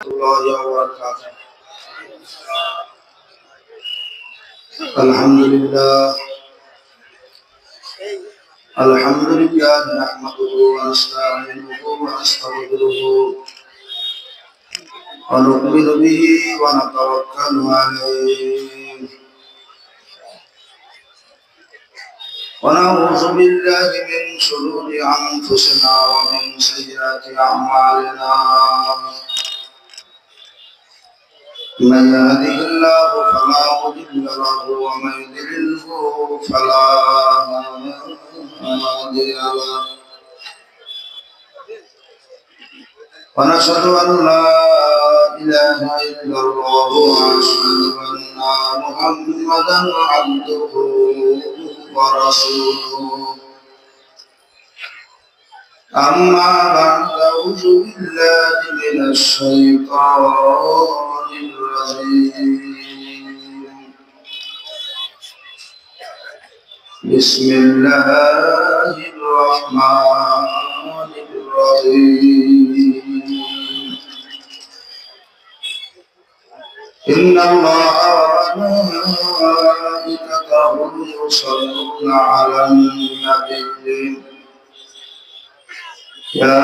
الله وبركاته. الحمد لله نحمده ونستعينه ونستغفره ونؤمن به ونتوكل عليه ونعوذ بالله من شرور أنفسنا ومن سيئات أعمالنا. من يهده الله فلا مضل له ومن يضلله فلا هادي له. ونشهد أن لا إله إلا الله ونشهد أن محمدا عبده ورسوله. أما بعد أعوذ بالله من الشيطان الرجيم. بسم الله الرحمن الرحيم. إن الله وملائكته يصلون على النبي يا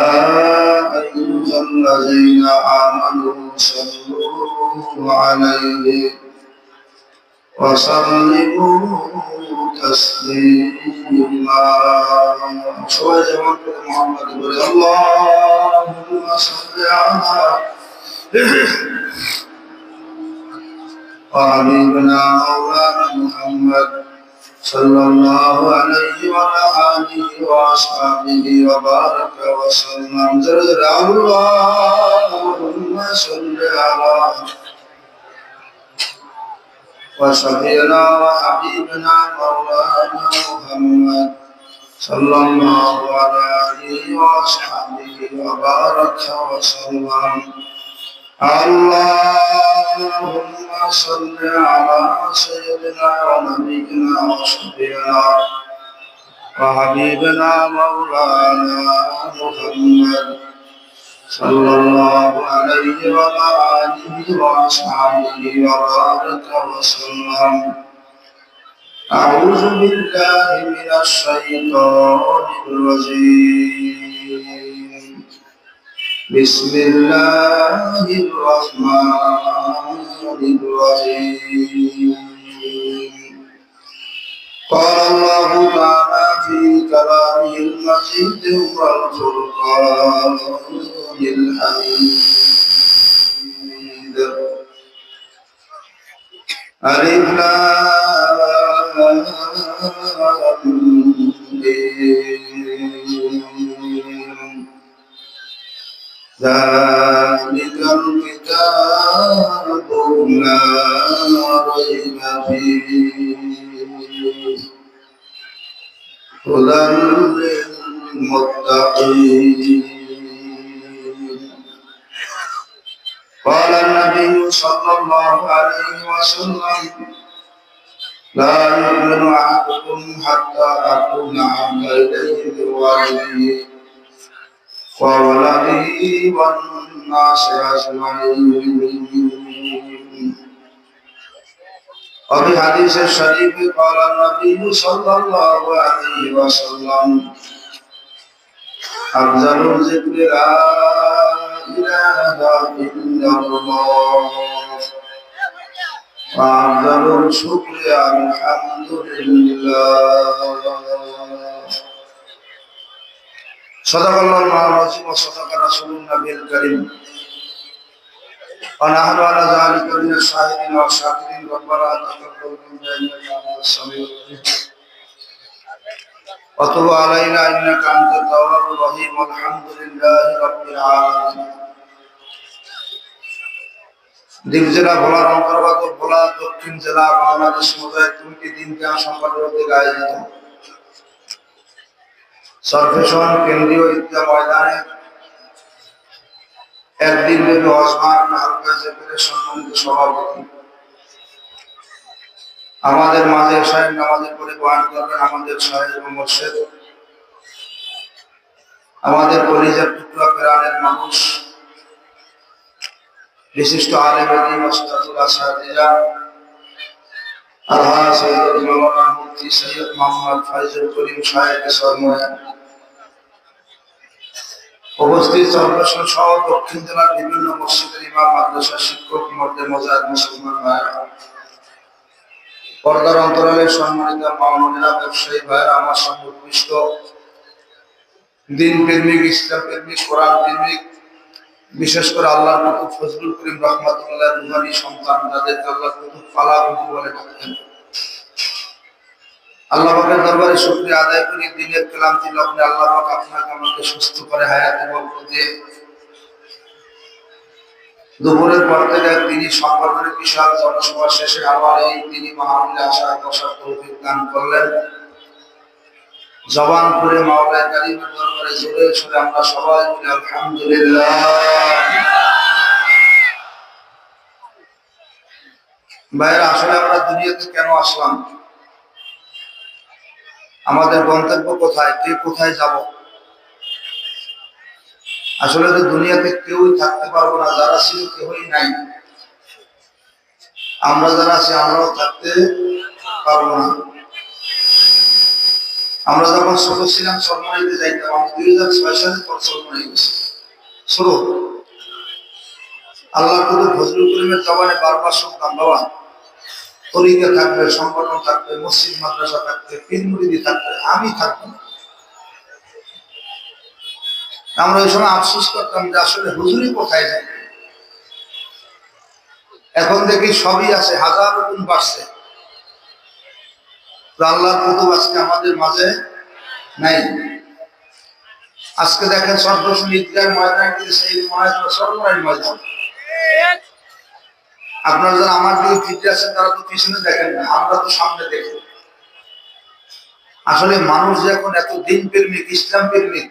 أيها الذين آمنوا صلوا عليه وسلموا تسليما. محمد اللهم صل على وحبيبنا مولانا محمد صلى الله عليه وعلى آله وأصحابه وبارك وسلم. اللهم صل على وشفيعنا وحبيبنا مولانا محمد صلى الله عليه وأصحابه وبارك وسلم. اللهم صل على سيدنا ونبينا وشفيعنا وحبيبنا مولانا محمد صلى الله عليه وعلى آله وأصحابه وبارك وسلم. أعوذ بالله من الشيطان الرجيم. بسم الله الرحمن الرحيم. قال الله تعالى في كلامه المجيد والفرقان الحميد. ألف لام ذلك الكتاب لا ريب فيه هدى للمتقين. قال النبي صلى الله عليه وسلم لا يؤمن أحدكم حتى أكون أحب إليه من والده وولده والناس أجمعين. وفي حديث الشريف قال النبي صلى الله عليه وسلم أفضل الذكر لا إله إلا الله وأفضل الشكر الحمد لله. صدق الله العظيم وصدق رسول النبي الكريم ونحن على ذلك من الشاهدين والشاكرين. ربنا تقبل منا إنك أنت السميع العليم وتب علينا إنك أنت التواب الرحيم والحمد لله رب العالمين. দ্বীপ জেলা ভোলার অন্তর্গত ভোলা দক্ষিণ জেলা বাংলাদেশ সমুদায় 3টি দিনকে সংগঠনের উদ্যোগে আয়োজিত সরফেশন কেন্দ্রীয় ঈদগাহ ময়দানে একদিন ব্যাপী ওয়াজমাহফিল হালকা জেকেরের সম্মানিত সভাপতি আমাদের মাঝে সাহেব নামাজের পরে বয়ান করবেন আমাদের সাহেব ও মুর্শিদ আমাদের কলিজার টুকরা প্রাণের মানুষ বিশিষ্ট আলেম দ্বীন ওস্তাদুল আসাতিজা আলহাজ সৈয়দ মাওলানা মুফতি সৈয়দ মোহাম্মদ ফয়জুল করিম সাহেবের সম্মানে উপস্থিত চন্দ্রশন সহ দক্ষিণ জেলার বিভিন্ন মসজিদের ইমাম, মাদ্রাসা শিক্ষক, মর্দে মোজাহিদ মুসলমান ভাইরা, পর্দার অন্তরালের সম্মানিত মা-বোনেরা, ব্যবসায়ী ভাইরা, আমার সঙ্গে উপবিষ্ট দিন প্রেমিক, ইসলাম প্রেমিক, কোরআন প্রেমিক, বিশেষ করে আল্লাহর কুতুব ফজলুল করিম রহমাতুল্লাহ রুহানি সন্তান, যাদেরকে আল্লাহর কুতুব ফালা বলে ডাকতেন, আল্লাহ পাকের দরবারে শুকরিয়া আদায় করি। দিনের ক্লান্তি লগ্নে আল্লাহ পাক আপনাকে আমাকে সুস্থ করে হায়াতে বরকত দিয়ে দুপুরের পর থেকে তিনি সংগঠনের বিশাল জনসভা শেষে আবার এই তিনি মাহফিলে আসার বসার তৌফিক দান করলেন। জবান করে মাওলানা কারীমের দরবারে জোরে সোরে আমরা সবাই বলি আলহামদুলিল্লাহ। ভাইরা, আসলে আমরা দুনিয়াতে কেন আসলাম? আমাদের গন্তব্য কোথায়? কে কোথায় যাব? আসলে তো দুনিয়াতে কেউই থাকতে পারবো না, যারা ছিল কেউই নাই। আমরা যারা আছি আমরাও থাকতে পারবো না। আমরা যখন ছোট ছিলাম চরমনাইতে যাইতাম, আমি 2006 সালে পর চরমনাই গেছি ছোট। আল্লাহর কুতুব ফজলুল করিমের জবানে বারবার শুনতাম, বাবা তরিকা থাকবে, সংগঠন থাকবে, মসজিদ মাদ্রাসা থাকবে, পীর মুরিদি থাকবে, আমি থাকবো না। আমরা ওই সময় আফসোস করতাম যে আসলে হুজুরি কোথায় যায়। এখন দেখি সবই আছে, হাজার গুণ বাড়ছে। আল্লাহর কুতুব আজকে আমাদের মাঝে নাই। আজকে দেখেন সর্বস্ব ঈদগাহ ময়দান সেই সর্বনাই ময়দান। আপনারা যারা আমার দিকে ফিরে আছেন তারা তো পিছনে দেখেন না, আমরা তো সামনে দেখি। আসলে মানুষ যখন এত দিন প্রেমিক, ইসলাম প্রেমিক,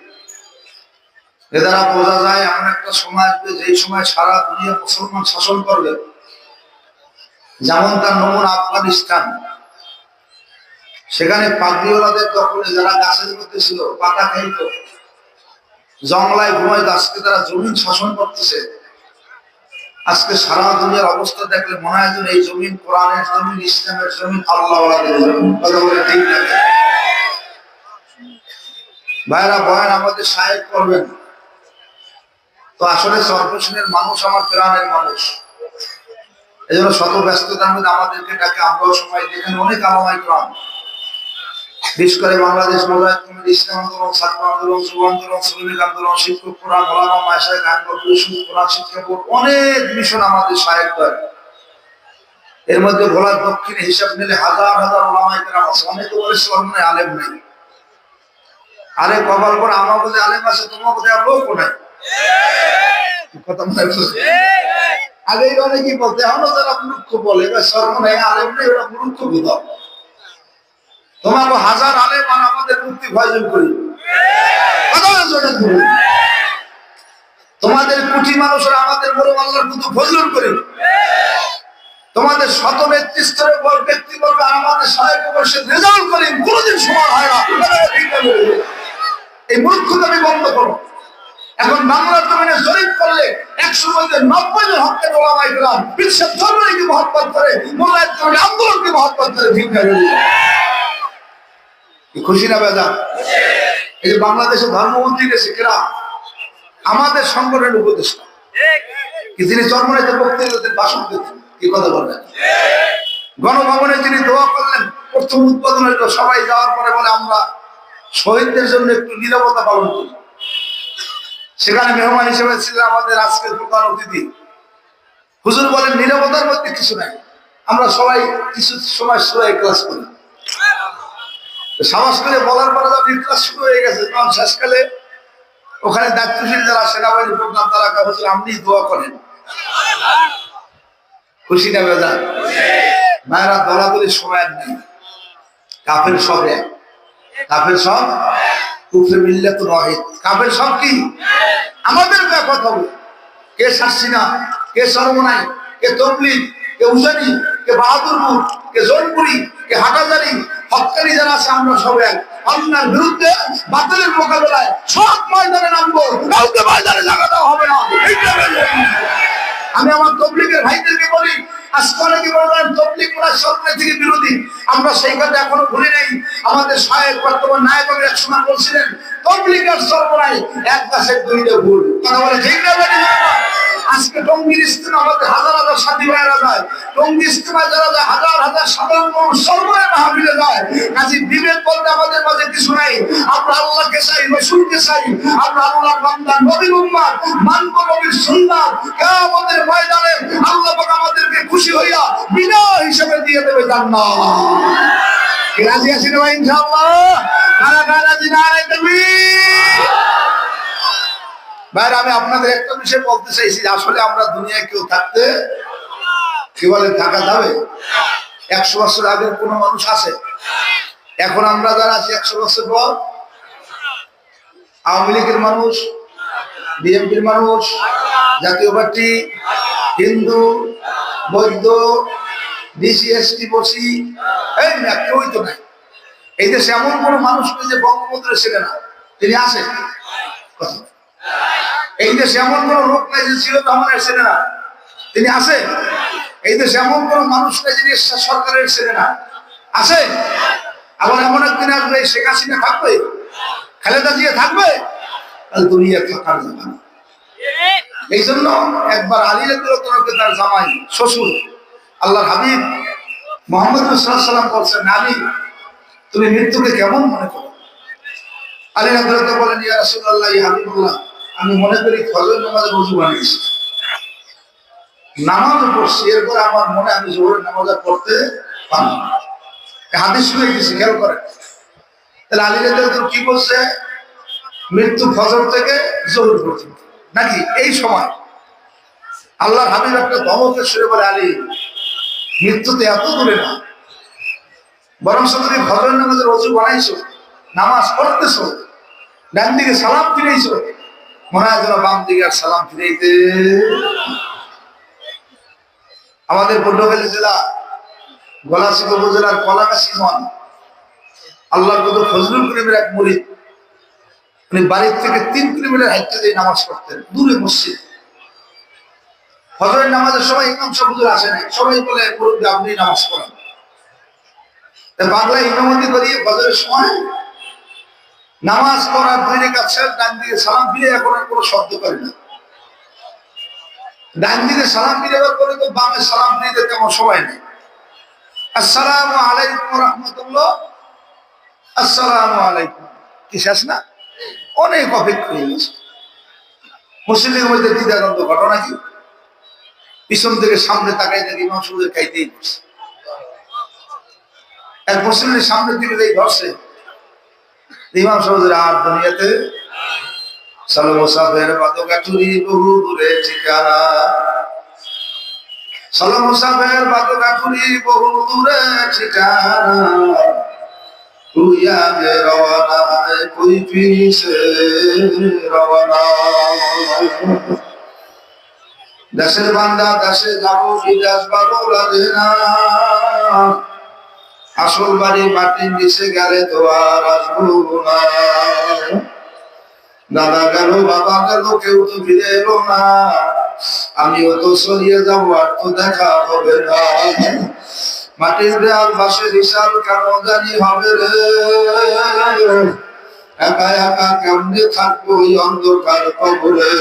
এ দ্বারা বোঝা যায় এমন একটা সময় আসবে যেই সময় সারা দুনিয়া মুসলমান শাসন করবে। যেমন তার নমুনা আফগানিস্তান, সেখানে পাগড়িওয়ালাদের দখলে যারা গাছের মধ্যে ছিল, পাতা খাইত, জঙ্গলায় ঘুমাইত, আজকে তারা জমিন শাসন করতেছে। আজকে সারা দুনিয়ার অবস্থা দেখলে মনে হয় যেন এই জমিন কোরআনের জমিন, ইসলামের জমিন, আল্লাহওয়ালাদের জমিন। কথা বলে ঠিক লাগে? ভাইরা, বয়ান আমাদের সাহেব করবেন তো আসলে সর্বশেষের মানুষ আমার প্রাণের মানুষ। এই জন্য শত ব্যস্ততার মধ্যে আমাদেরকে ডাকে, আমরাও সময় দেখেন অনেক আলামাই প্রাণ, বিশেষ করে বাংলাদেশ মোজাহিদ কমিটি, ইসলাম আন্দোলন, ছাত্র আন্দোলন, যুব আন্দোলন, শ্রমিক আন্দোলন, শিক্ষক ফোরাম, ওলামা মাশায়েখ, আইনগত পরিষদ, কোরআন শিক্ষা বোর্ড, অনেক মিশন আমাদের সাহেব দেয়। এর মধ্যে ভোলার দক্ষিণে হিসাব নিলে হাজার হাজার ওলামায়ে কেরাম আছে। অনেকে বলে সরমনে আলেম নেই। আরে কপাল করে আমার বলে আলেম আছে, তোমার কোথায় লোক নাই। কথা মনে বলছে আগে অনেকেই বলতে, এখনো যারা মূর্খ বলে সরমনে আলেম নেই, ওরা মূর্খ বোঝাও। তোমাকে হাজার আলেম আর আমাদের মুক্তি ভয়জন করি, তোমাদের কোটি মানুষের আমাদের বড় আল্লাহর কুতুব ফজলুল করিম, তোমাদের শত ব্যক্তি স্তরে ব্যক্তি বলবে আমাদের সাহেব বসে রেজাল্ট করিম, কোনদিন সমান হয় না। এই মূর্খতামি বন্ধ করো। এখন বাংলার জমিনে জরিপ করলে 100 মধ্যে 90 জন হকের ওলামায়ে কেরাম বিশ্বের ধর্মকে মহব্বত করে, মোল্লায়ের জন্য আন্দোলনকে মহব্বত করে। ঠিক আছে? খুশি না বেজা? এই যে বাংলাদেশের ধর্মমন্ত্রী গেছে কেরা, আমাদের সংগঠনের উপদেষ্টা, কি যিনি চরমনাইতে বক্তৃতাদের ভাষণ দিতেন, কি কথা বললেন? গণভবনে যিনি দোয়া করলেন প্রথম উদ্বোধন হইল, সবাই যাওয়ার পরে বলে আমরা শহীদদের জন্য একটু নীরবতা পালন করি। সেখানে মেহমান হিসেবে ছিলেন আমাদের আজকের প্রধান অতিথি। হুজুর বলেন নীরবতার মধ্যে কিছু নাই, আমরা সবাই কিছু সময় সূরা ইখলাস করি। সাহস করে বলার পরে ইখলাস শুরু হয়ে গেছে, তখন শেষকালে ওখানে দায়িত্বশীল যারা সেনাবাহিনী প্রধান তারা হুজুর আপনি দোয়া করেন। খুশি না বেজা? মায়েরা, দলাদলির সময় নেই। কাফের সব এক, কাফের সব কুফরে মিল্লাতুন ওয়াহিদ। কাফের সব কি আমাদের কথা বলে, কে শাসিনা, কে সরমনাই, কে তবলিগ, কে উজানি, কে বাহাদুরপুর, কে জোনপুরি, কে হাটাজারি, হক্কানি যারা আছে আমরা সব এক। আল্লাহর বিরুদ্ধে বাতিলের মোকাবেলায় সব ময়দানে নামবো, কাউকে ময়দানে জায়গা দেওয়া হবে না। আমি আমার তবলিগের ভাইদেরকে বলি, আজকে অনেকে বলবেন তবলিগ করার সরকার থেকে বিরোধী, আমরা সেই কথা এখনো ভুলি নেই। আমাদের শায়েখ বর্তমান নায়েব এক সময় বলছিলেন তবলিগ আর সরবরাহ এক গাছের দুইটা ফুল। কথা বলে ঠিক না? আজকে টঙ্গীর ইস্তেমা আমাদের হাজার হাজার সাথী ভাইয়েরা যায়, টঙ্গী ইস্তেমায় যারা যায় হাজার হাজার সাধারণ মানুষ সর্বরে মাহফিলে যায়। কাজী বিবেক বলতে আমাদের মাঝে কিছু নাই। আমরা আল্লাহকে চাই, রাসূলকে চাই, আমরা আল্লাহর বান্দা, নবীর উম্মত, মানব নবীর সুন্নাত। কিয়ামতের ময়দানে আল্লাহ পাক আমাদেরকে খুশি হইয়া বিনা হিসাবে দিয়ে দেবে জান্নাত। কি রাজি আছেন ভাই ইনশাআল্লাহ? কারা কারা রাজি? নারে তাকবীর। ভাই আমি আপনাদের একটা বিষয় বলতে চাইছি, আসলে আমরা দুনিয়ায় কেউ থাকতে কি বলে থাকা যাবে? 100 বছর আগের কোন মানুষ আছে? এখন আমরা যারা আছি 100 বছর পর আওয়ামী লীগের মানুষ, বিএনপির মানুষ, জাতীয় পার্টি, হিন্দু, বৌদ্ধ, ডিসি, এসটি, বসি, এই না কেউই তো নাই। এই দেশে এমন কোন মানুষ নেই যে বঙ্গবন্ধুর ছেলে না, তিনি আসেন। এই দেশে এমন কোন লোক নাই যে ছিল রহমানের ছেলে না, তিনি আছে। এই দেশে এমন কোন মানুষ নেই যিনি সরকারের ছেলে না, আছে। আবার এমন একদিন আসবে শেখ হাসিনা থাকবে, খালেদা জিয়া থাকবে, তাহলে দুনিয়া থাকার যাবে না। এই জন্য একবার আলী রাদিয়াল্লাহু তার জামাই শ্বশুর আল্লাহর হাবিব মুহাম্মদ সাল্লাল্লাহু আলাইহি ওয়াসাল্লাম বলছেন, আলী তুমি মৃত্যুকে কেমন মনে করো? আলী রাদিয়াল্লাহু বলেন, ইয়া রাসূলুল্লাহ, ইয়া হাবিবাল্লাহ, আমি মনে করি ফজর নামাজের ওযু বানিয়েছি, নামাজও পড়ছি, এরপর আমার মনে আমি জোহরের নামাজ পড়তে পারলাম না। হাদিস শুনে গেছি, খেয়াল করেন। তাহলে আলী রাদিয়াল্লাহু কি বলছে? মৃত্যু ফজর থেকে জোহর পর্যন্ত নাকি এই সময়? আল্লাহর হাবিব একটা ধমকের সুরে বলে, আলী মৃত্যুতে এত দূরে না, বরং তুমি ফজর নামাজের ওযু বানাইছো, নামাজ পড়তেছো, ডান দিকে সালাম ফিরাইছো, মনে হয় যেন বাম দিকে আর সালাম ফিরাইতে। আমাদের পটুয়াখালী জেলা গলাচিপা উপজেলার কলাগাছি মন আল্লাহর কত ফজলুল করিমের এক মুরিদ, উনি বাড়ির থেকে 3 কিলোমিটার হাঁটতে যেয়ে নামাজ পড়তেন, দূরে মসজিদ। ফজরের নামাজের সময় ইমাম সাহেব হুজুর আসে নাই, সবাই বলে মুরব্বি আপনি নামাজ পড়েন। বাংলায় ইমামতি করিয়ে ফজরের সময় নামাজ পড়ার 2 রাকাত শেষ, ডান দিকে সালাম ফিরে এখন আর কোনো শব্দ করে না। ডান দিকে সালাম ফিরে করে তো বামে সালাম ফিরে তেমন সময় নেই। আসসালামু আলাইকুম ওয়া রাহমাতুল্লাহ, আসসালামু আলাইকুম, কি শেষ না? অনেক অপেক্ষা হয়ে গেছে। মুসলিমের মধ্যে দ্বিধাদ্বন্দ্ব ঘটনা কি? পিছন থেকে সামনে তাকাই দেখি ইমাম সাহেব খাইতেই বসে। এক মুসলিমের সামনের দিকে যেই ধরছে, ইমাম সাহেবের আর দুনিয়াতে সালো মুসাফের বাদগাটুরি বহু দূরে ঠিকানা, সালো মুসাফের বাদগাটুরি বহু দূরে ঠিকানা, তুইয়া গে রওয়ানা কই ফিরিছে রওয়ানা। দেশের বান্দা দেশে যাবো, বিদেশ ভালো লাগে না, আসল বাড়ি মাটির নিচে গেলে তো আর আসবো না। দাদা গেল, বাবা গেল, কেউ তো ফিরে এলো না, আমিও তো সরিয়ে যাবো, আর তো দেখা হবে না। মাটির দেয়াল বাসে বিশাল কেমন জানি হবে রে, একা একা কেমনে থাকবো ওই অন্ধকার কবরে।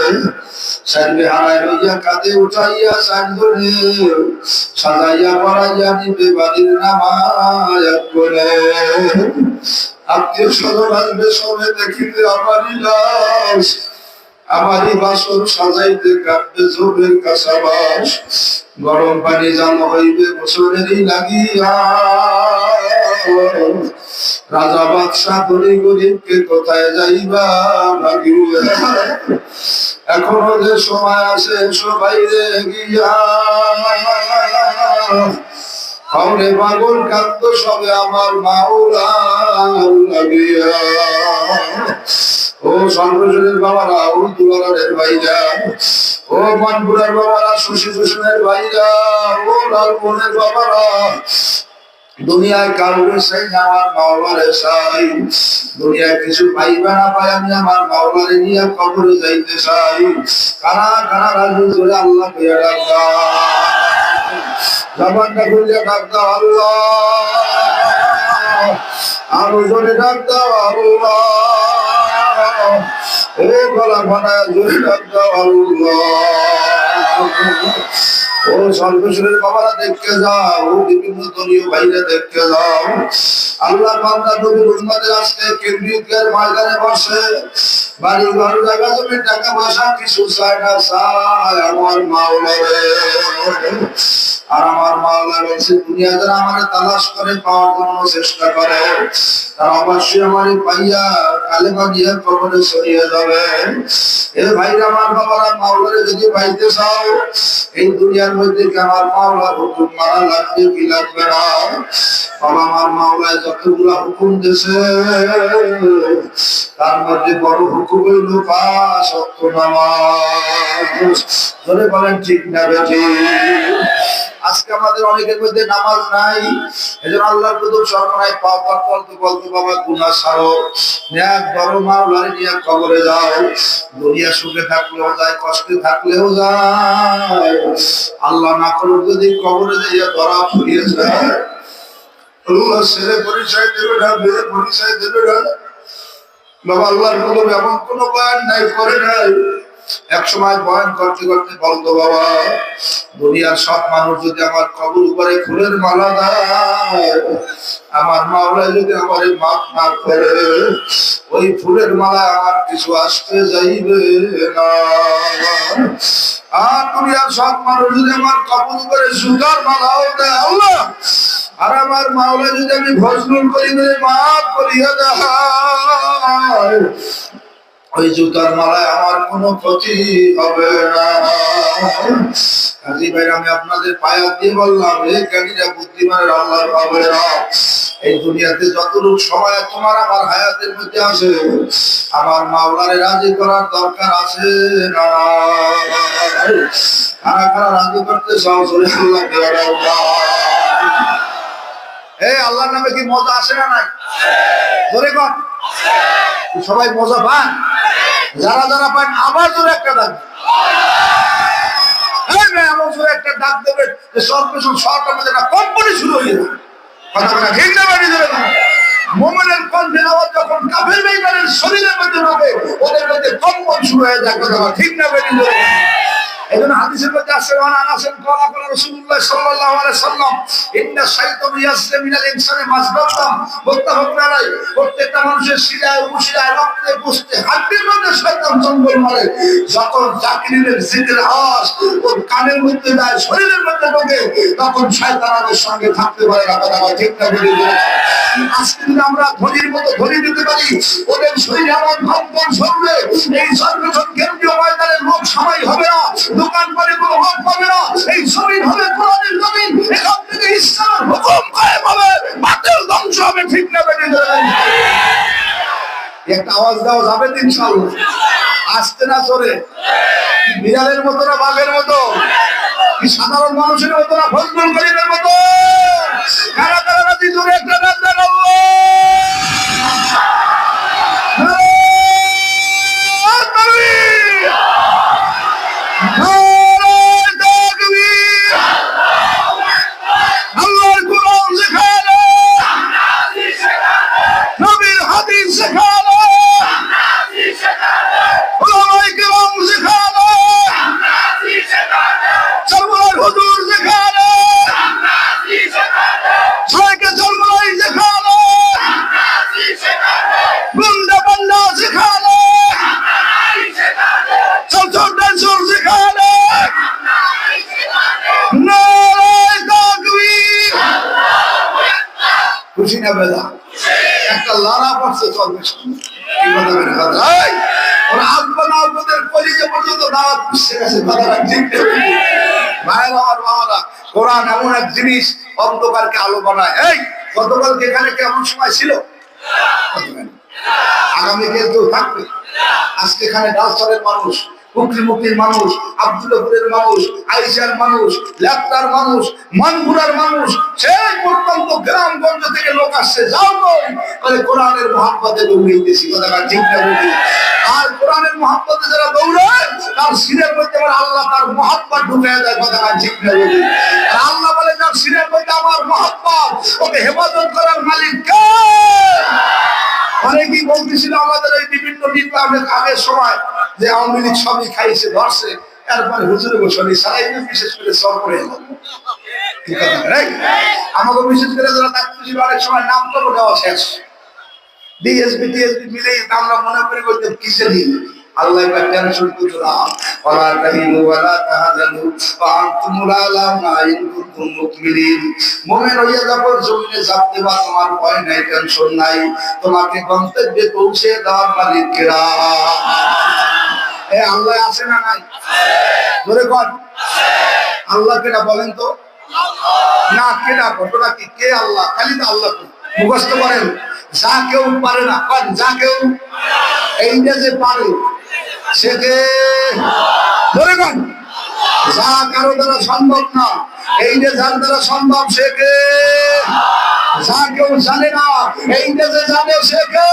সাইবে হারায় লইয়া কাঁধে উঠাইয়া সাইজরে, সাজাইয়া পড়াইয়া নিবে বাড়ির নামাজ করে। আত্মীয় স্বজন আসবে সবে দেখিবে আমারই লাশ, আমারই বাসন সাজাইতে কাটবে ঝোপের কাঁচাবাস। গরম পানি জাল হইবে বছরেরই লাগিয়া, রাজা বাদশাহ ধনী গরিবকে কোথায় যাইবা লাগিয়া। এখনো যে সময় আছে সবাই রে গিয়া, হাওড়ে পাগল কান্দ সবে আমার মাওলা লাগিয়া। ও সর্বজনের বাবারা, ও দুলারের ভাইরা, ও মানপুরের বাবারা, শশী ভূষণের ভাইরা, ও লালমোহনের বাবারা, দুনিয়ায় কাউকে চাই না, আমার মাওলারে চাই। দুনিয়ায় কিছু পাইবে না পাই, আমি আমার মাওলারে নিয়ে কবরে যাইতে চাই। কারা কারা রাজি করে আল্লাহ কইয়া ডাক দাও, জবানটা খুলে ডাক দাও আল্লাহ, আরো জোরে ডাক দাও আল্লাহ, এ গলা বানায় জোরে ডাক দাও আল্লাহ। ও সর্বশরীর বাবারা দেখতে যাও, ও বিভিন্ন দলীয় ভাইরা দেখতে যাও। আল্লাহ বান্দা নবীর উম্মতের আজকে কেন্দ্রীয় ময়দানে বসে বাড়ি ঘর জায়গা জমি টাকা পয়সা কিছু চায় না, চায় আমার মাওলারে। আর আমার মাওলা বলছে দুনিয়া যারা আমার তালাশ করে পাওয়ার জন্য চেষ্টা করে, তারা অবশ্যই আমার পাইয়া কালেমা দিয়ে কবরে সরিয়ে যাবে। এ ভাইরা আমার বাবারা, মাওলারে যদি পাইতে চাও, এই দুনিয়ার মধ্যে কি আমার মাওলার হুকুম মানা লাগবে কি লাগবে না? বাবা, আমার মাওলায় যতগুলা হুকুম দিয়েছে তার মধ্যে বড় হুকুম হইল পাঁচ ওয়াক্ত নামাজ। ধরে বলেন ঠিক না বেঠিক? আজকে আমাদের অনেকের মধ্যে নামাজ নাই, এজন্য আল্লাহর কুতুব শরমায় পাপ বলতে বলতে বাবা গুনাহ ছাড়ো, নেক বড় মাওলারে নিয়ে কবরে যাও। দুনিয়া সুখে থাকলেও যায়, কষ্টে থাকলেও যায়। আল্লাহ না করুক যদি কবরে যাইয়া ধরা পড়িয়ে যায়, আল্লাহ ছেলে পরিচয় দেবে না, মেয়ে পরিচয় দেবে না। বাবা, আল্লাহর কুতুব এমন কোনো বয়ান নাই করে নাই। এক সময় বয়ান করতে করতে বলতো, বাবা দুনিয়ার সব মানুষ যদি আমার কবর উপরে ফুলের মালা দেয়, আমার মাওলা যদি আমার মাফ না করে, ওই ফুলের মালা আমার কিছু আসতে যাইবে না। আর দুনিয়ার সব মানুষ যদি আমার কবর উপরে সুগার মালাও দেয় আল্লাহ, আর আমার মাওলা যদি আমি ফজলুল করিমের মাফ করিয়া দেয়, ওই জুতার মালায় আমার কোনো ক্ষতি হবে না। কাজী ভাই, আমি আপনাদের পায়া দিয়ে বললাম, এই জ্ঞানীরা বুদ্ধিমানের আল্লাহর হবে না। এই দুনিয়াতে যতটুকু সময় তোমার আমার হায়াতের মধ্যে আছে, আমার মাওলারে রাজি করার দরকার আছে না? কারা কারা রাজি করতে চাও? আল্লাহ, এই আল্লাহর নামে কি মজা আসে না? নাই? ধরে কর, সবাই মজা পান? যারা যারা পান আবার জোরে একটা ডাক, এমন জোরে একটা ডাক দেবে যে সর্বপ্রথম সরকার মধ্যে একটা কোম্পানি শুরু হয়ে যাবে। কথা বলা ঠিক না? বাড়ি ধরে মোমেনের কণ্ঠের আওয়াজ যখন কাফের বেঈমানের শরীরের মধ্যে হবে, ওদের মধ্যে কম্পন শুরু হয়ে যায়। কথা বলা ঠিক না? বাড়ি ধরে এজন্য হাদিসের মধ্যে আছে, আনাসেন ক্বালা ক্বালা রাসূলুল্লাহ সাল্লাল্লাহু আলাইহি সাল্লাম, ইন্না শাইতান ইয়াসরি মিনাল ইনসানি মাজদাতাম মুত্তাফাকুন আলাইহি। প্রত্যেকটা মানুষের শিরায় উপশিরায় রক্তে গোশতে হাড়ের মধ্যে শয়তান জঙ্গল মারে। যখন জাকিরের জিকির আওয়াজ ওর কানের মধ্যে যায়, শরীরের মধ্যে ঢোকে, তখন শয়তান আমাদের সঙ্গে থাকতে পারে না। কথা ঠিক না? বলে আজকে যদি আমরা ধনির মতো ধনী দিতে পারি, ওদের শরীরে আমার কম্পন শুনবে। এই সর্বজন কেন্দ্রীয় ময়দানের লোক সবাই হবে না, দোকান পারে কোনো হক পাবে না। এই জমিন হবে কোরআনের জমিন, এখান থেকে ইসলামের হুকুম কায়েম হবে, বাতিল ধ্বংস হবে। ঠিক না? বেটে একটা আওয়াজ দেওয়া যাবে ইনশাআল্লাহ? আসতে না জোরে? বিড়ালের মতো না বাঘের মতো? কি সাধারণ মানুষের মতো না ফজলুল করিমের মতো? কারা কারা রাজি জোরে একটা ডাক দেন আল্লাহ। খুশি না বেদা? একটা লারা পড়ছে চলবে ওরা আব্বা না আপনাদের কলিজে পর্যন্ত দাওয়াত পুষছে গেছে। কথাটা ঠিক না? ভাইয়ের আমার বাবারা, কোরআন এমন এক জিনিস অন্ধকারকে আলো বানায়। এই গতকালকে এখানে কেমন সময় ছিল? আগামীকাল কেউ থাকবে? আজকে এখানে ডালচরের মানুষ উকরিমুখীর মানুষ, আব্দুল্লাহপুরের মানুষ, আইসার মানুষ, লেপ্তার মানুষ, মানপুরার মানুষ, সেই প্রত্যন্ত গ্রামগঞ্জ থেকে লোক আসছে। যাও বলে কোরআনের মহাব্বতে দৌড়াইতেছি, কথা ঠিক না বলি। আর কোরআনের মহাব্বতে যারা দৌড়ায় তার সিনের মধ্যে আমার আল্লাহ তার মহাব্বত ঢুকে যায়, কথা ঠিক না বলি। আর আল্লাহ বলে যার সিনের মধ্যে আমার মহাব্বত, ওকে হেফাজত করার মালিক কে? অনেকেই বলতেছিল আমাদের এই বিভিন্ন নেতা আগের সময় যে আওয়ামী লীগ সবই খাইছে ধরছে, এরপরে হুজুরে বসে সারাই বিশেষ করে সব করে আমাকে বিশেষ করে যারা দায়িত্ব ছিল অনেক সময় নাম তো দেওয়া শেষ, ডিএসপি টিএসপি মিলে আমরা মনে করি বলতে কিসে দিই আল্লাহ একটা টেনশন করতে দাও, ওয়ালা তাহিনু ওয়ালা তাহজানু ওয়া আনতুমুল আ'লাউনা ইন কুনতুম মুমিনিন। মুমিন হইয়া যখন জমিনে ঝাঁপ দেবা তোমার ভয় নাই, টেনশন নাই, তোমাকে গন্তব্যে পৌঁছে দেওয়ার মালিক কে? এ আল্লাহ আছে না নাই? ধরে কর আল্লাহ কেনা বলেন তো, না কেনা ঘটনা কি? কে আল্লাহ? খালি তো আল্লাহ মুখস্থ করেন, যা কেউ পারে না, যা কেউ এইটা যে পারে সে কে? ধরে কর যা কারো দ্বারা সম্ভব না, এইটা যার দ্বারা সম্ভব সে কে? যা কেউ জানে না, এইটা যে জানে সে কে?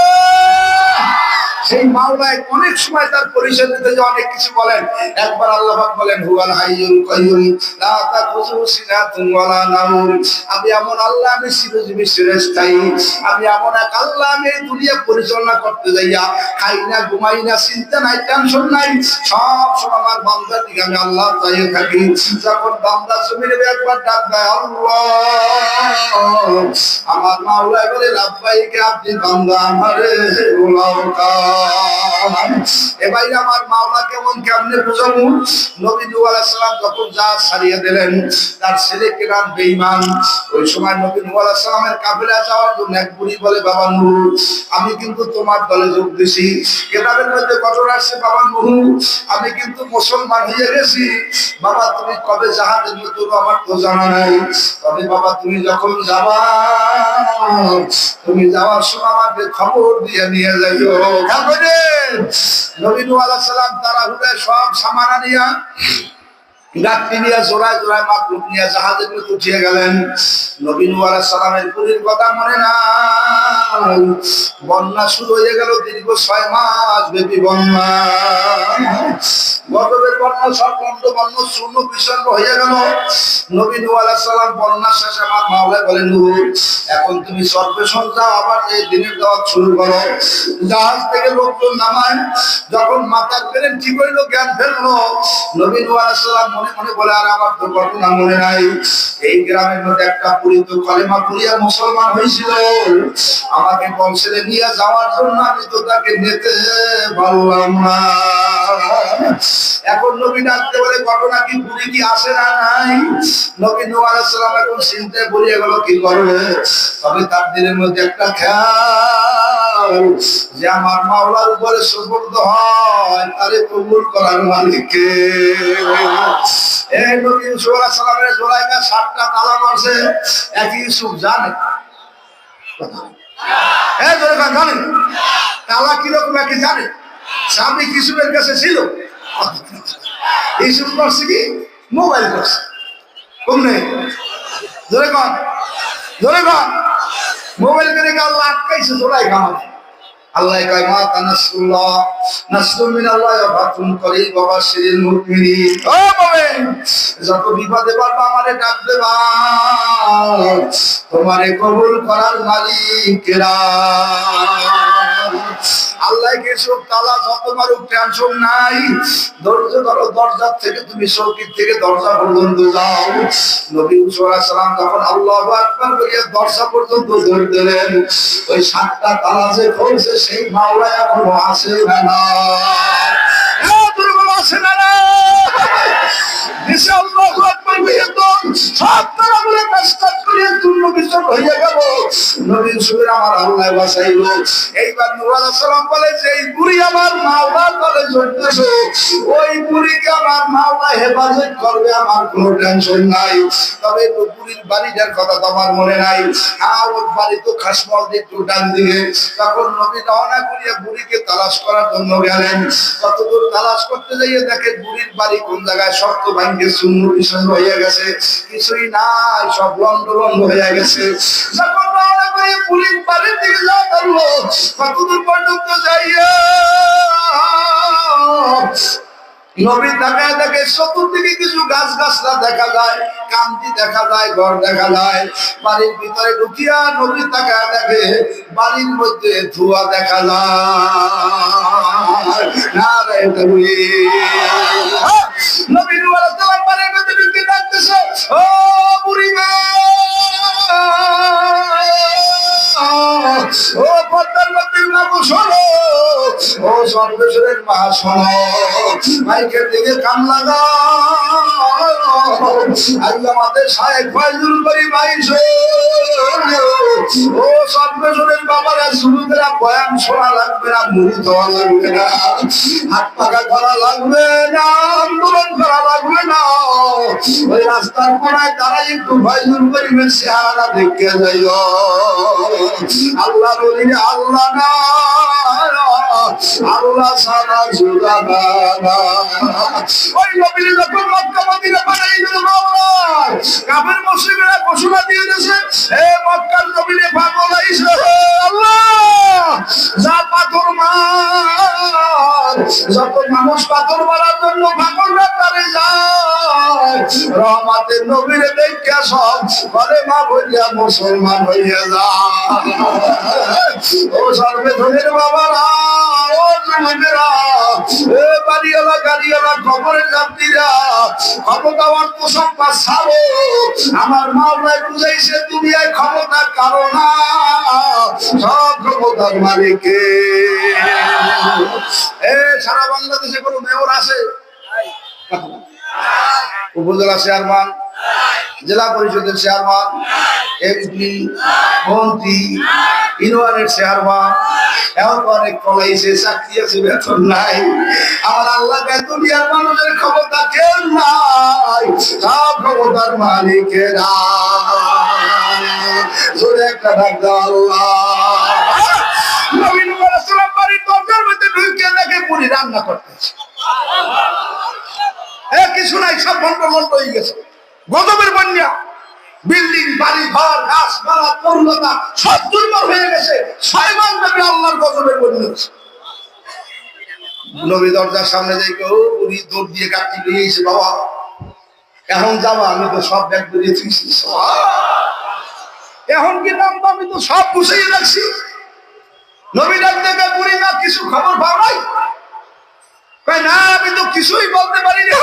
সেই মাওলায় অনেক সময় তার পরিচয় দিতে যে অনেক কিছু বলেন। একবার আল্লাহ পাক বলেন হুয়াল হাইয়ুল কাইয়ুম লা তাখুযুহু সিনাতুন ওয়ালা নাওম। আমি এমন আল্লাহ, আমি চিরজীবী চিরস্থায়ী, আমি এমন এক আল্লাহ, আমি এই দুনিয়া পরিচালনা করতে যাইয়া খাই না, ঘুমাই না, চিন্তা নাই, টেনশন নাই, সব সময় আমার বান্দার দিকে আমি আল্লাহ চাইয়ে থাকি। যখন বান্দা জমিনে একবার ডাক দেয় আল্লাহ, আমার মাওলায় বলে লাব্বাইকে, আপনি বান্দা আমারে উলাওকা। এবার আমার মাওলা কেমন কেমনে বুঝাবো? নবী নূহ আলাইহিস সালাম যখন জাহাজ ছাড়িয়ে দিলেন, তার ছেলে কেনান বেঈমান, ওই সময় নবী নূহ আলাইহিস সালামের কাফেলা যাওয়ার জন্য এক বুড়ি বলে বাবা নূহ, আমি কিন্তু তোমার দলে যোগ দিছি। কেতাবের মধ্যে ঘটনা আসছে, বাবা নূহ আমি কিন্তু মুসলমান হয়ে গেছি। বাবা তুমি কবে জাহাজের মধ্যে আমার তো জানা নাই, তবে বাবা তুমি যখন যাবা, তুমি যাওয়ার সময় আমাকে খবর দিয়ে নিয়ে যাইও। নবী নূহ আলাইহিস সালাম তারা হুলে সব সামান নিয়া গাড়ি নিয়ে জোড়ায় জোড়ায় মাকলুক নিয়ে জাহাজের মধ্যে উঠিয়ে গেলেন। নবী নূহ আলাইহিস সালামের পুরীর কথা মনে নাই, বন্যা শুরু হয়ে গেল, দীর্ঘ 6 মাস ব্যাপী বন্যা, গজবের বন্যা, সর্বন্ড বন্যা, শূন্য বিষণ্ণ হয়ে গেল। নবী নূহ আলাইহিস সালাম বন্যার শেষে আমার মাওলা বলেন নূহ এখন তুমি সর্বেশন যাও, আবার এই দিনের দাওয়াত শুরু করো। জাহাজ থেকে লোকজন নামায়, যখন মাথার পেলেন ঠিক হইলো, জ্ঞান ফেললো, নবী নূহ আলাইহিস সালাম মনে মনে বলে আর আমার তো ঘটনা মনে নাই, এই গ্রামের মধ্যে একটা পুরী তো কলেমা পড়িয়া মুসলমান হয়েছিল, আমাকে বংশে নিয়ে যাওয়ার জন্য আমি তো তাকে নিতে পারলাম না। এখন নবী ডাকতে বলে ঘটনা কি, পুরী কি আসে না নাই? নবী নূহ আলাইহিস সালাম এখন চিন্তায় পড়িয়া গেল কি করবে। তবে তার দিনের মধ্যে একটা খেয়াল যে আমার মাওলার উপরে সুবর্দ হয়, তারে কবুল করার মালিক কে? এই নবী ইউসুফ আলাইহিস সালামের জোলাইকা 7টা তালা মারছে, এক ইউসুফ জানে জানে তালা কিরকম একে জানে, স্বামী ইউসুফের কাছে ছিল। ইউসুফ করছে কি, মোবাইল করছে, কমনে ধরে কন ধরে কন মোবাইল করে আল্লাহ আটকাইছে জোলাইকা আমাকে। আল্লাহ কয় মা তানাসুল্লাহ নাসরুম মিনাল্লাহ ওয়া ফাতুন করিম ওয়া বাশিরিল মুমিনিন। ও মুমিন, যত বিপদে পড়বা আমারে ডাক দেবা, তোমারে কবুল করার মালিক কেরা? আল্লাহ কেসব তালা যত মারুক টেনশন নাই, ধৈর্য ধরো, দরজা থেকে তুমি চৌকির থেকে দরজা পর্যন্ত যাও। নবী ইউসুফ আলাইহিস সালাম যখন আল্লাহু আকবার বলে দরজা পর্যন্ত ধরে দিলেন, ওই 7টা তালা যে খুলছে সেই মাওলা এখনো আসে না, দুর্বল আসে না। আল্লাহু আকবার বলে তো সব তালা বলে কাজ করিয়ে তুল্য বিচল হয়ে গেল। নবী ইউসুফের আমার আল্লাহ বাঁচাইল। এইবার নূহ আলাইহিস সালাম বলে যে এই বুড়ি আমার মাওলার বলে চলতেছে, ওই বুড়িকে আমার মাওলা হেফাজত করবে, আমার কোনো টেনশন নাই। তবে বুড়ির বাড়িটার কথা তো আমার মনে নাই। আর ওর বাড়ি তো খাসমল দিয়ে একটু ডান দিকে। তখন নবী রওনা করিয়া বুড়িকে তালাশ করার জন্য গেলেন। কতদূর তালাশ করতে যাইয়ে দেখে বুড়ির বাড়ি কোন জায়গায় শক্ত ভাঙ্গে শূন্য বিষয় হয়ে গেছে, কিছুই নাই, সব লন্ড লন্ড হয়ে গেছে। যখন রওনা করে বুড়ির বাড়ির দিকে যাওয়া করলো, কতদূর পর্যন্ত যাইয়া নবী তাকায় দেখে চতুর্দিকে কিছু গাছ গাছলা দেখা যায়, কান্তি দেখা যায়, ঘর দেখা যায়। বাড়ির ভিতরে ঢুকিয়া নবী তাকায় দেখে বাড়ির মধ্যে ধোঁয়া দেখা যায়। নবী বাড়ির মধ্যে ঢুকিয়ে ডাকতেছে, ও বুড়ি মা, ও পদ্মার মধ্যে মাগো শোনো, ও সর্বেশ্বরের মা শোনো, মাইকের দিকে কান লাগাও। আজ আমাদের শায়েখ ফয়জুল করি ভাই ও সর্বেশ্বরের বাবারা, শুরু করা বয়ান শোনা লাগবে না, মুড়ি দেওয়া লাগবে না, হাত পাকা করা লাগবে না, আন্দোলন করা লাগবে না। ওই রাস্তার কোনায় তারা একটু ফয়জুল করিমের চেহারা দেখে যাইও। আল্লাহ বলি আল্লাহ না, আল্লাহ সারা জুড়ানা। ওই নবীর যখন মক্কা মদিনা বানাই দিল, কাফের মুশরিকরা ঘোষণা দিয়ে দিয়েছে, হে মক্কার জমিনে পাগল আইছে, আল্লাহ যা পাথর মার, যত মানুষ পাথর মারার জন্য পাগলরা তারে যায়, রহমাতের নবীরে দেখা সব কলেমা বলিয়া মুসলমান হইয়া যায়। ও সর্বেধনের বাবারা, ও যুবকেরা, এ বাড়িওয়ালা গাড়িওয়ালা খবরের যাত্রীরা, ক্ষমতা অর্থ সম্পদ ছাড়ো, আমার মাওলায় বুঝাইছে দুনিয়ায় ক্ষমতা কারো না, সব ক্ষমতার মালিকে। এ সারা বাংলাদেশে কোনো মেয়র আছে? উপজেলা চেয়ারম্যান, জেলা পরিষদের চেয়ারম্যান, এমপি, মন্ত্রী, ইউনিয়নের চেয়ারম্যান, এমন অনেক পলাইছে, চাকরি আছে, বেতন নাই। আমার আল্লাহ দুনিয়ার মানুষের ক্ষমতা কেউ নাই, সব ক্ষমতার মালিকেরা। জোরে একটা ডাক দাও আল্লাহ। নবী নূহ আলাইহিস সালাম বাড়ির দরজার মধ্যে ঢুকে দেখে বুড়ি রান্না করতেছে। কিছু নাই, সব বন্ধ বন্ধ হয়ে গেছে, গজবের বন্যা, বিল্ডিং, বাড়ি ঘর, গাছপালা, তরুলতা সব দুর্বল হয়ে গেছে। 6 মাস ব্যাপী আল্লাহর গজবের বন্যা। নবী দরজার সামনে যাই, ও বুড়ি দৌড় দিয়ে কাটি নিয়েছে, বাবা এখন যাবো, আমি তো সব ব্যাগ বেরিয়ে ফিরছি, এখন কি নামবো, আমি তো সব গুছিয়ে রাখছি। নবী ডাক থেকে, বুড়ি না কিছু খবর পাও নাই? কয় না, আমি তো কিছুই বলতে পারি না।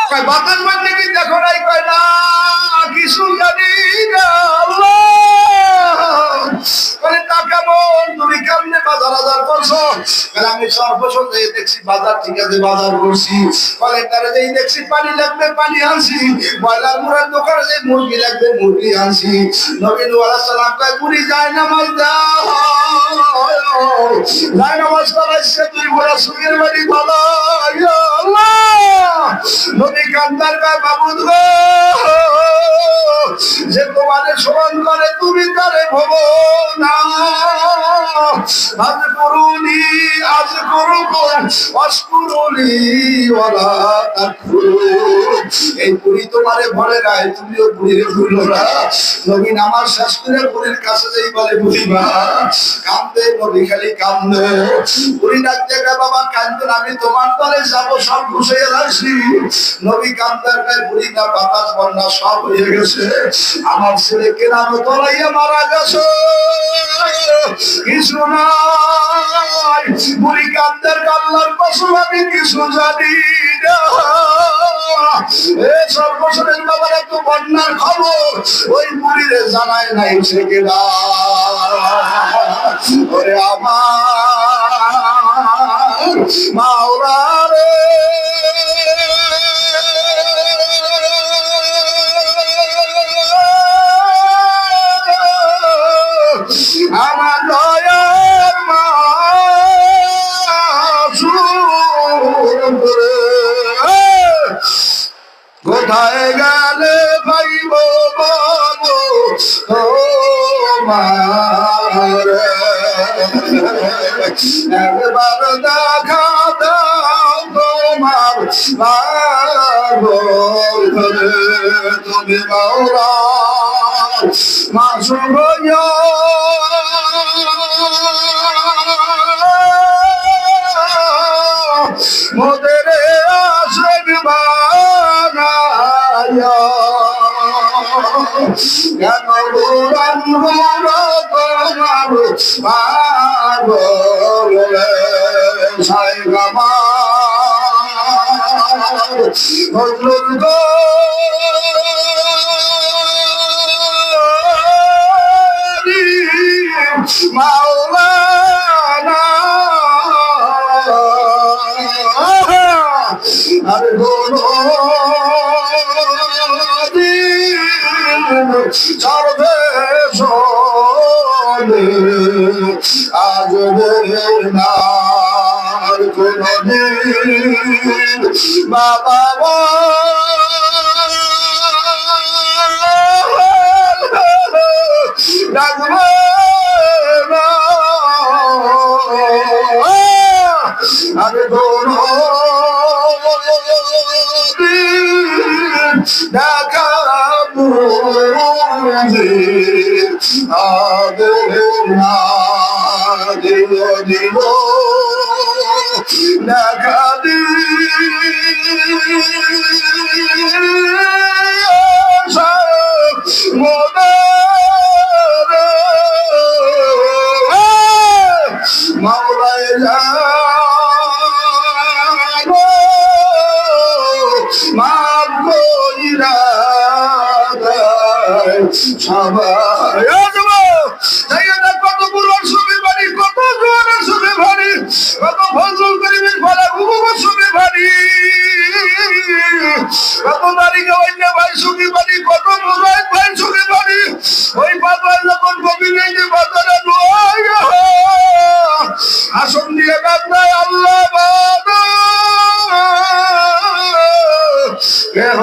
কয় বাতাস বাজলে কি দেখো নাই? কয় না, কিছু জানি না। মানে তা কেমন, তুমি কেমনে বাজার আজার করছো? আমি সর্বস্ব দেখছি বাজার, ঠিক আছে বাজার করছি। কলেক্টারে যেই দেখছি পানি লাগবে পানি আনছি, ব্রয়লার মুরগির দোকানে যে মুরগি লাগবে মুরগি আনছি। নবী নূহ আলাইহিস সালাম কয়, বুড়ি যায় নামাজ দাও, যায় নামাজ পড়াইছে, তুই বড় সুখের বাড়ি ভালো। নবী কান্দার কয়, বাবুদ গো, যে তোমাদের স্মরণ করে তুমি তারে ভবো না। আজ করুনি, আজ করুন, অস্কুরুনি ওয়ালা তাকফুরুন। এই বুড়ি তোমারে ভরে নাই, তুমিও বুড়িরে ভুলো না। নবী নামাজ শেষ করে বুড়ির কাছে যেই বলে, বুড়ি মা কান্দে, নবী খালি কান্দে। বুড়ি ডাক দেখা, বাবা কান্দন, আমি তোমার দলে যাবো, সব ঘুষিয়ে রাখছি। নবী কান্দার গায়ে, বুড়ি না বাতাস বন্যা সব হয়ে গেছে, আমার ছেলে কেনার তলাইয়া মারা গেছে, কিছু নাই। বুড়ি কান্দার, আল্লাহর কসম আমি কিছু জানি না। সর্বশনের বাবার এত বন্যার খবর ওই বুড়িরে জানায় নাই সে কেনা। ওরে আমার মাওলা রে, আমার দয়ার মাসুম রে, কোথায় গেলে পাইব বলো তোমার, একবার দেখা দাও তোমার তুমি মাওলা মাসুম হইয়া মোদের আশেক বানায়া, কেন বুড়ান বুড়ো তোমার পাগল সাইগামা হজরুল গো মাওলানা আর চলবে চলে আজ না কোন বাবা ডাকবে না আরে কোনো দেখা দিল দিল দেখা মাওলায় মাপ কইরা সবাই কত পুরান সুখে বাড়ি, কত জোয়ানের সুখে বাড়ি, কত ফজল করিমের ফলা ঘুমো সুখে বাড়ি, কত দাঁড়িয়ে অন্য ভাই সুখী বাড়ি, কত মুজাহিদ ভাই সুখী বাড়ি। ওই বাজার যখন কবি নেই যে বাজারে আসন দিয়ে কান্দায় আল্লাহ কেহ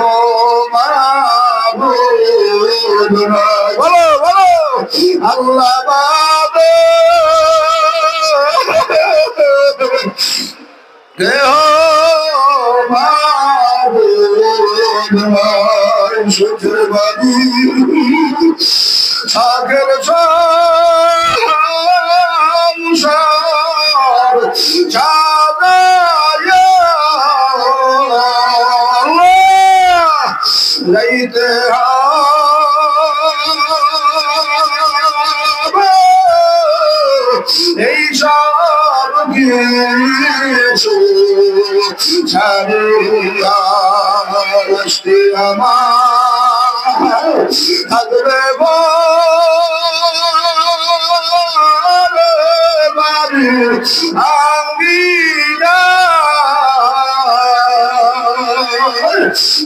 বলো বলো আল্লাহ বাদে কেহ সুখের বাড়ি সাগের সংসার চাঁদায়া যাইতে হবে এই সব কিছু ছাড়িয়া আসতে আমার থাকবে বাড়ি আঙ্গিনা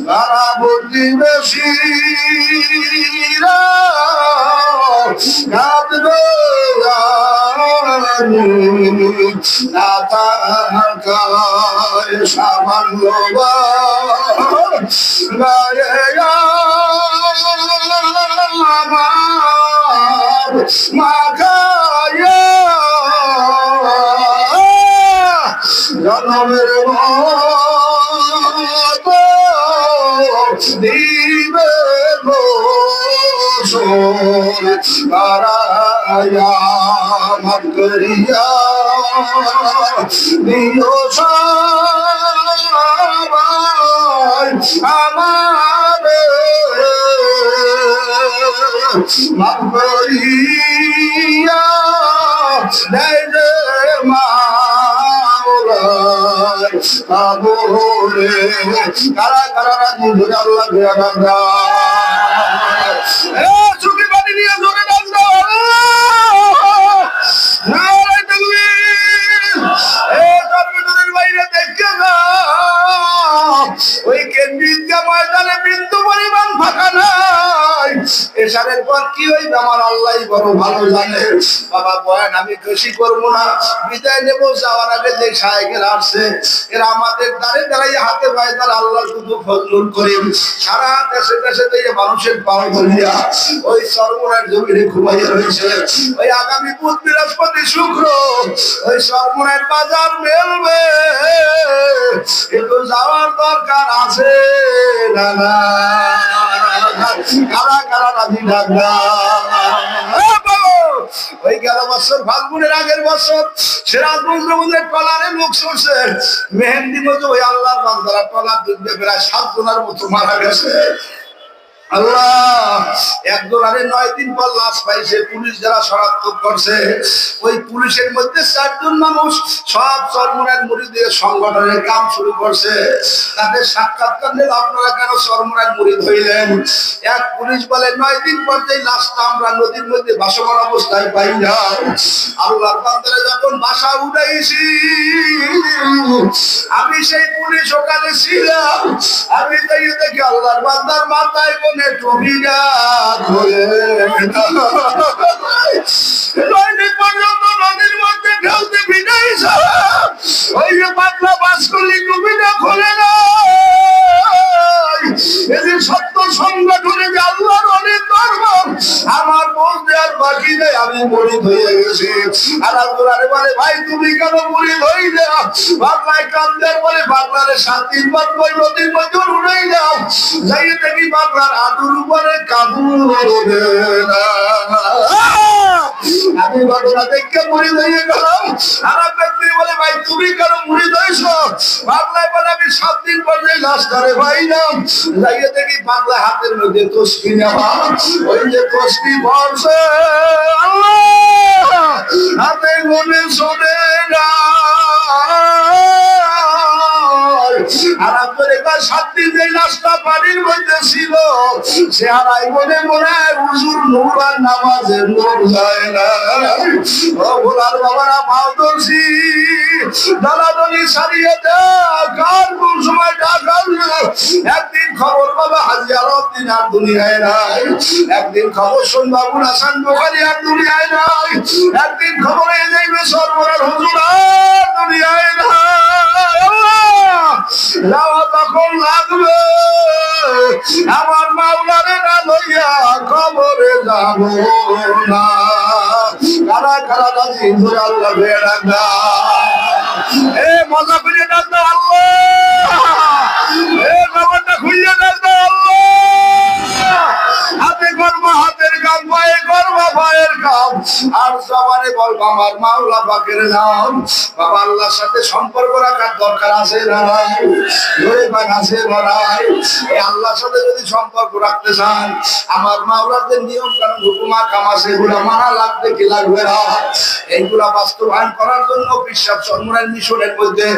তারা প্রতিবেশীরা কাঁদবে না থাকায় সামান্য গায়ে আমার মাখায়া জনমের দিবে কারায়া মাফ করিয়া দিও সবাই আমারে মাফ করিয়া দেয় যে আবরে কারা কারা রাজি ধরে আল্লাহ ঘেরা এ চুকি বাড়ি নিয়ে ধরে ডাক দাও নারে তাকবীর এ তাকবীরের বাইরে দেখে না ওই কেন্দ্রিত ময়দানে বিন্দু পরিমাণ ফাঁকা নাই এশারের পর কি হইবে আমার আল্লাহই বড় ভালো জানে। বাবা বয়ান আমি খুশি করবো না, বিদায় নেব। যাওয়ার আগে যে শায়েখেরা আসছে এরা আমাদের দ্বারে দাঁড়াই হাতে পায়ে তার আল্লাহ শুধু ফজলুল করিম সারা দেশে দেশে দিয়ে মানুষের পাও ধরিয়া ওই সর্বনার জমিনে ঘুমাইয়া রয়েছে। ওই আগামী বুধ বৃহস্পতি শুক্র ওই সর্বনার বাজার মেলবে, একটু যাওয়ার দরকার আছে না না? কারা কারা রাজি থাকবে? ওই গেল বছর ফাল্গুনের আগের বছর সিরাজগঞ্জের টলারে লোক সরছে মেহেন্দি মতো ওই আল্লাহর বান্দারা টলার দুধে প্রায় 7 জনের মতো মারা গেছে। আল্লাহ একজন আরে 9 দিন পর লাশ পাইছে। পুলিশ যারা শনাক্ত করছে ওই পুলিশের মধ্যে 4 জন মানুষ সব চরমোনার মুরিদের সংগঠনের কাম শুরু করছে। তাদের সাক্ষাৎকার নিয়ে আপনারা কেন চরমোনার মুরিদ হইলেন? এক পুলিশ বলে 9 দিন পর যে লাশটা আমরা নদীর মধ্যে ভাসমান অবস্থায় পাই না, আল্লাহর বান্দারা যখন বাসা উঠাইছি আমি সেই পুলিশ ওখানে ছিলাম। আমি তাই দেখি আল্লাহর বান্দার মাথায় কোনে টুপিটা ধরে পর্যন্ত নদীর মধ্যে ঢেউতে ভিড়াইছে। ওই যে পাতলা বাস করলি টুপিটা খোলে না। এদের সত্য সংগঠনে যে আল্লাহর অনেক দরবার আমার বলতে আর বাকি নেই, আমি মরিদ হয়ে গেছি। আর আরে বলে ভাই তুমি কেন মরিদ হইলে? বাংলায় কান্দার বলে বাংলারে 7 দিন পর ওই নদীর মধ্যে উড়াই যাও। যাই দেখি বাংলার আদুর উপরে কাবুল হবে না। আমি ঘটনা দেখে মরিদ হয়ে গেলাম। আর ব্যক্তি বলে ভাই তুমি কেন মরিদ হয়েছো? বাংলায় বলে আমি 7 দিন পর যে লাশ ধরে পাইলাম। যাইয়ে দেখি বাংলা হাতের মধ্যে তসবি নেওয়া। ওই যে তসবি বলছে আল্লাহ হাতে মনে শোনে না। আর আপনার এবার 7 দিন যে লাশটা পানির মধ্যে ছিল সে হারাই মনে মনে হুজুর নূর আর নামাজের নূর যায় না। ও ভোলার বাবারা পাও দর্শি দালাদলি সারিয়ে দেয় কার কোন সময় টাকা। একদিন খবর বাবা হাজি আলাউদ্দিন আর দুনিয়ায় নাই। একদিন খবর শুন বাবুল হাসান বুখারী আর দুনিয়ায় নাই। একদিন খবর এই যাইবে সর্বরার হুজুর আর দুনিয়ায় নাই। তখন লাগবে আমার মাওলারে না লইয়া খবরে যাব না। কারা কারা রাজি ধরে আল্লাহ বেড়া না এ মজা করে ডাক দাও আল্লাহ। এ খবরটা খুঁজে ডাক দাও আল্লাহ। হাতে করবো হাতের কাম, পায়ে করবো পায়ের কাম, আর জবানে বলবো আমার মাওলা পাকের নাম। বাবা আল্লাহর সাথে সম্পর্ক রাখার দরকার আছে না নাই? আছে না নাই? এই আল্লাহর সাথে যদি সম্পর্ক রাখতে চান আমার মাওলার যে নিয়ম কানুন হুকুমা কাম আছে এগুলো মানা লাগবে কি লাগবে না? এইগুলা বাস্তবায়ন করার জন্য বিশ্বাস চরমোনাই মিশনের মধ্যে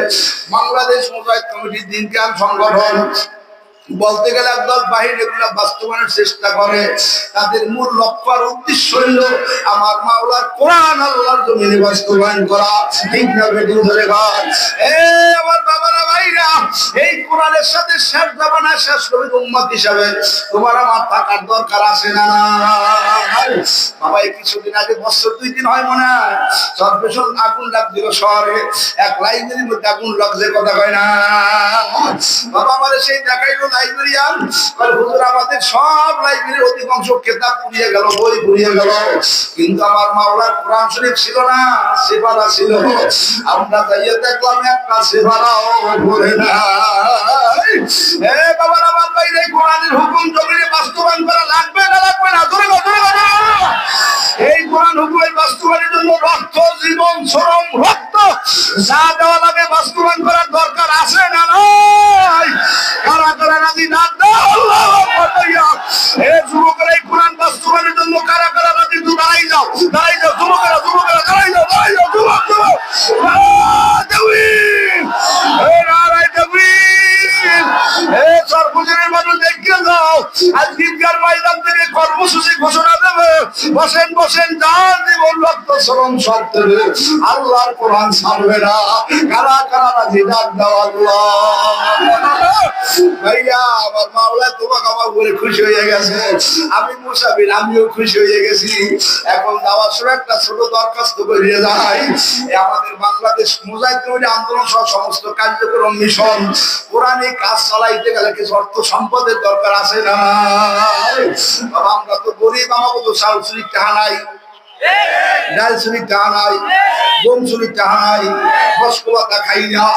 বাংলাদেশ মুজাহিদ কমিটির দিনকাল সংগঠন বলতে গেলে একদল বাহিনী এগুলা বাস্তবায়নের চেষ্টা করে। তাদের মূল লক্ষ্য আর উদ্দেশ্য হইল আমার মাওলার কোরআন আল্লাহর জমিনে বাস্তবায়ন করা। ঠিক না বেঠিক ধরে ভাই? আমার বাবারা ভাইরা, এই কোরআনের সাথে শেষ জামানা শেষ নবীর উম্মত হিসাবে তোমার আমার থাকার দরকার আছে না? বাবা এই কিছুদিন আগে বছর 2 দিন হয় মনে হয় সর্বশেষ আগুন লাগছিল শহরে। এক লাইব্রেরির মধ্যে আগুন লাগছে, কথা কয় না বাবা। আমাদের সেই দেখাইলো লাইব্রেরিয়ান হুজুর আমাদের সব লাইব্রেরির অধিকাংশ কিতাব পুড়িয়ে গেল, বই পুড়িয়ে গেল, কিন্তু আমার মাওলার কোরআন শরীফ ছিল না, সেবারা ছিল। আমরা যাইয়ে দেখলাম একটা সেবারাও পড়ে না। বাবার আমার বাইরে কোরআনের হুকুম জমিনে বাস্তবায়ন করা লাগবে না লাগবে না? ধরে এই কোরআন হুকুমের বাস্তবায়নের জন্য রক্ত, জীবন, শ্রম, রক্ত যা দেওয়া লাগে বাস্তবায়ন করার দরকার আছে না নাই? কারা কারা রাজি ডাক দাও আল্লাহু আকবার। এই যুবকেরা এই কোরআন বাস্তবায়নের জন্য কারা কারা রাজি? তো দাঁড়াই যাও, দাঁড়াই যাও যুবকেরা, যুবকেরা দাঁড়াই যাও, দাঁড়াই যাও যুবক, যুবক নারায়ে তাকবীর। এই সর্বজনের মানুষ দেখিয়ে যাও আজ দিনকার ময়দান থেকে কর্মসূচি ঘোষণা দেবে। বসেন বসেন, যার জীবন রক্ত শ্রম সব দেবে, আল্লাহর কোরআন ছাড়বে না। কারা কারা রাজি ডাক দাও আল্লাহ। ভাইয়া আমার মাওলা তোমাকে আমার করে খুশি হয়ে গেছে, আমি মুসাফির, আমিও খুশি হয়ে গেছি। এখন যাওয়ার সময় একটা ছোট দরখাস্ত করিয়ে যায়, আমাদের বাংলাদেশ মুজাহিদ কমিটি আন্দোলন সহ সমস্ত কার্যক্রম মিশন কোরআনে কাজ চালাইতে গেলে কিছু অর্থ সম্পদের দরকার আছে না? বাবা আমরা তো গরিব, আমাকে তো চাল চুরির টাকা নাই, ডাল চুরির টাকা নাই, গম চুরির টাকা নাই, রসগোল্লা খাই না,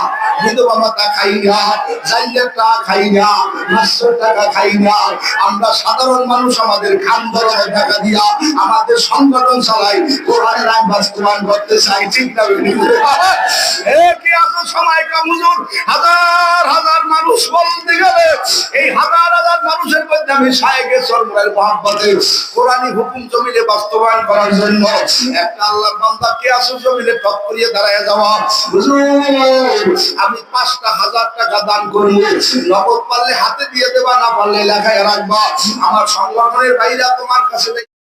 বিধবা মাতা খাই না, চাইলের টাকা খাই না, 500 টাকা খাই না। আমরা সাধারণ মানুষ আমাদের খান ধরনের টাকা দিয়া আমাদের সংগঠন চালাই, কোরআনের আইন বাস্তবায়ন করতে চাই, ঠিক না? কি আসল সময় কা হুজুর, হাজার হাজার মানুষ বলতে গেলে এই হাজার হাজার মানুষের মধ্যে আমি শায়েখে সরকারের মহব্বতে কোরআনী হুকুম জমিনে বাস্তবায়ন করার জন্য একটা আল্লাহর বান্দা কে আসল জমিনে টপ করিয়ে দাঁড়ায় যাওয়া, হুজুর আমি 5,000 টাকা দান করব, নগদ পারলে হাতে দিয়ে দেবা, না পারলে লেখায় রাখবা, আমার সংগঠনের ভাইরা তোমার কাছে